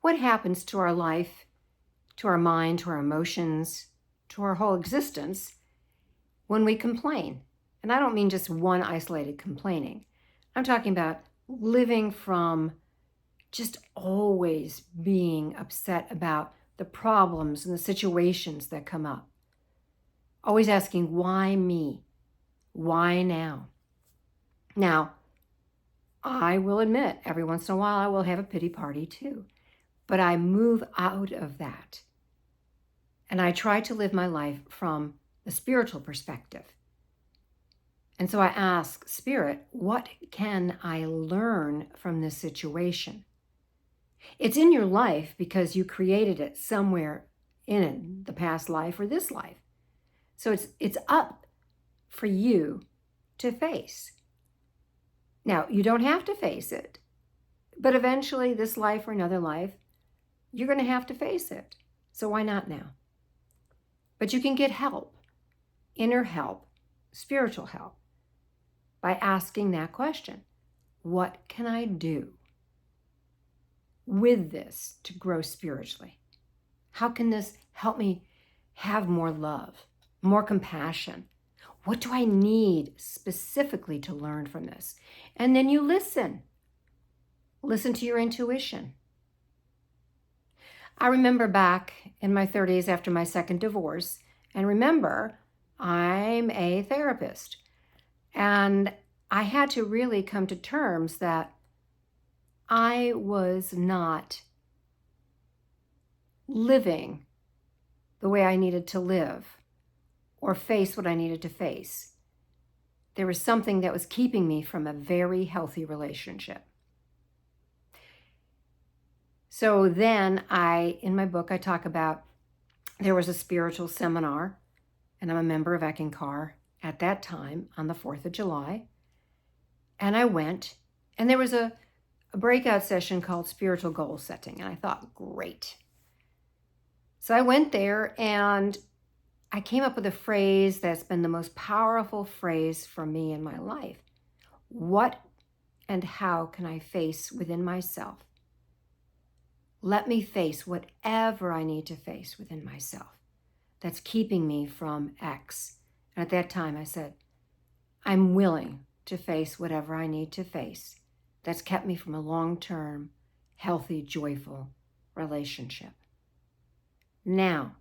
what happens to our life, to our mind, to our emotions, to our whole existence when we complain. And I don't mean just one isolated complaining. I'm talking about living from just always being upset about the problems and the situations that come up. Always asking, why me? Why now? Now, I will admit, every once in a while I will have a pity party too. But I move out of that. And I try to live my life from the spiritual perspective. And so I ask Spirit, what can I learn from this situation? It's in your life because you created it somewhere in the past life or this life. So it's up for you to face. Now, you don't have to face it, but eventually this life or another life, you're going to have to face it. So why not now? But you can get help, inner help, spiritual help, by asking that question. What can I do with this to grow spiritually? How can this help me have more love, more compassion? What do I need specifically to learn from this? And then you listen. Listen to your intuition. I remember back in my 30s after my second divorce, and remember, I'm a therapist. And I had to really come to terms that I was not living the way I needed to live or face what I needed to face. There was something that was keeping me from a very healthy relationship. So then in my book, I talk about there was a spiritual seminar, and I'm a member of Eckankar at that time on the 4th of July. And I went, and there was a breakout session called Spiritual Goal Setting. And I thought, great. So I went there, and I came up with a phrase that's been the most powerful phrase for me in my life. What and how can I face within myself? Let me face whatever I need to face within myself that's keeping me from X. And at that time I said, I'm willing to face whatever I need to face that's kept me from a long-term, healthy, joyful relationship. Now,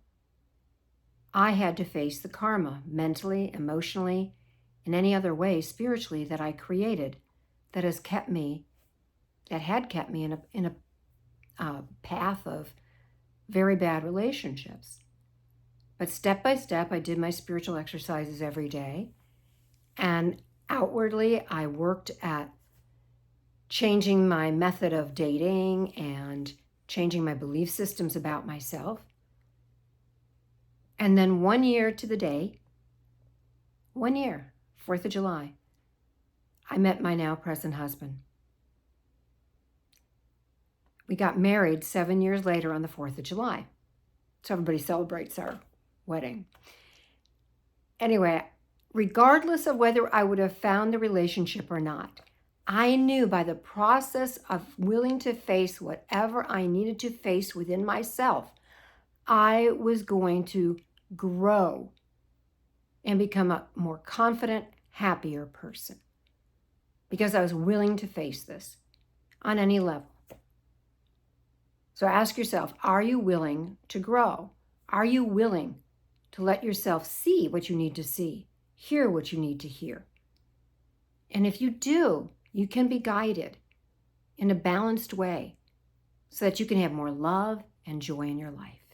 I had to face the karma mentally, emotionally, in any other way spiritually that I created that had kept me in a path of very bad relationships. But step by step, I did my spiritual exercises every day. And outwardly, I worked at changing my method of dating and changing my belief systems about myself. And then 1 year to the day, 1 year, 4th of July, I met my now present husband. We got married 7 years later on the 4th of July. So everybody celebrates our wedding. Anyway, regardless of whether I would have found the relationship or not, I knew by the process of willing to face whatever I needed to face within myself, I was going to grow and become a more confident, happier person because I was willing to face this on any level. So ask yourself, are you willing to grow? Are you willing to let yourself see what you need to see, hear what you need to hear? And if you do, you can be guided in a balanced way so that you can have more love and joy in your life.